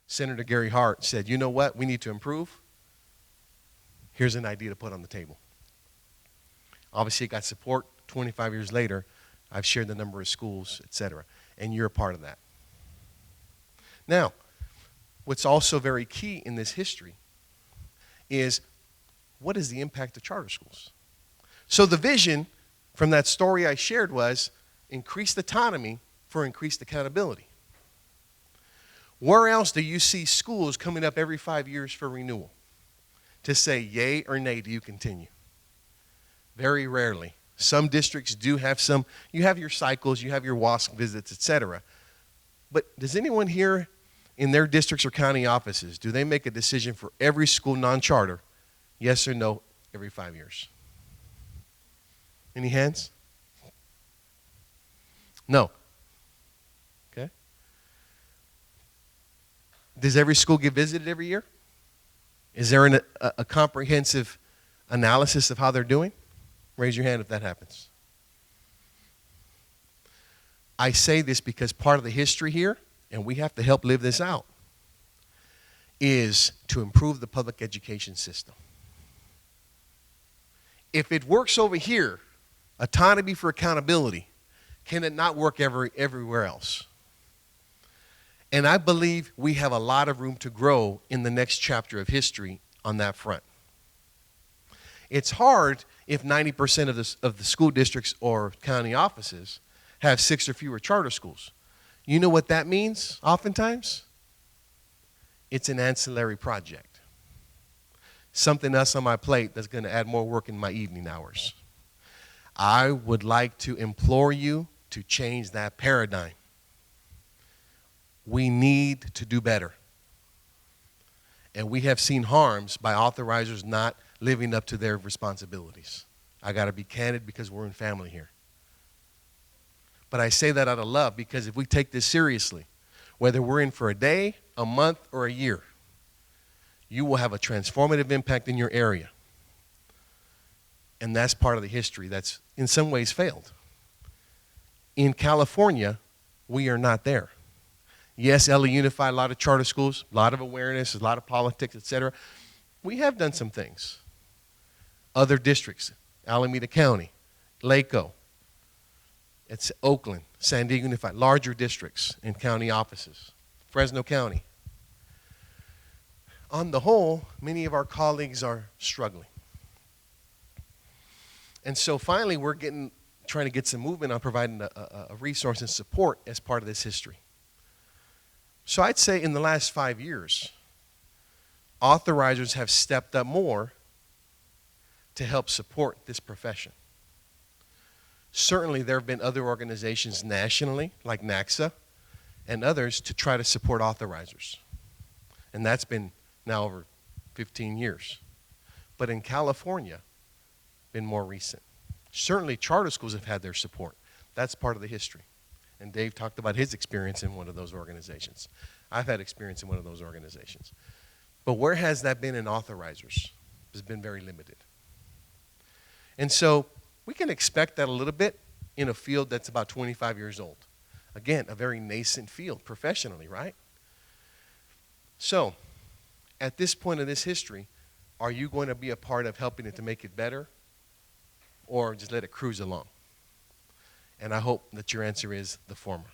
Senator Gary Hart said, you know what, we need to improve. Here's an idea to put on the table. Obviously, it got support. 25 years later, I've shared the number of schools, et cetera, and you're a part of that. Now, what's also very key in this history is what is the impact of charter schools? So the vision from that story I shared was increased autonomy for increased accountability. Where else do you see schools coming up every 5 years for renewal to say yay or nay, do you continue? Very rarely. Some districts do have some, you have your cycles, you have your WASC visits, et cetera. But does anyone here in their districts or county offices, do they make a decision for every school non-charter, yes or no, every 5 years? Any hands? No. Okay. Does every school get visited every year? Is there a comprehensive analysis of how they're doing? Raise your hand if that happens. I say this because part of the history here, and we have to help live this out, is to improve the public education system. If it works over here, autonomy for accountability, can it not work everywhere else? And I believe we have a lot of room to grow in the next chapter of history on that front. It's hard if 90% of the school districts or county offices have 6 or fewer charter schools. You know what that means oftentimes? It's an ancillary project. Something else on my plate that's going to add more work in my evening hours. I would like to implore you to change that paradigm. We need to do better. And we have seen harms by authorizers not living up to their responsibilities. I got to be candid because we're in family here. But I say that out of love because if we take this seriously, whether we're in for a day, a month, or a year, you will have a transformative impact in your area. And that's part of the history that's in some ways failed. In California, we are not there. Yes, LA Unified, a lot of charter schools, a lot of awareness, a lot of politics, et cetera. We have done some things. Other districts, Alameda County, Laco, it's Oakland, San Diego Unified, larger districts and county offices, Fresno County. On the whole, many of our colleagues are struggling. And so finally, we're trying to get some movement on providing a resource and support as part of this history. So I'd say in the last 5 years, authorizers have stepped up more to help support this profession. Certainly there have been other organizations nationally, like NACSA, and others to try to support authorizers. And that's been now over 15 years. But in California, been more recent. Certainly charter schools have had their support. That's part of the history. And Dave talked about his experience in one of those organizations. I've had experience in one of those organizations. But where has that been in authorizers? It's been very limited. And so we can expect that a little bit in a field that's about 25 years old. Again, a very nascent field professionally, right? So, at this point in this history, are you going to be a part of helping it to make it better or just let it cruise along? And I hope that your answer is the former.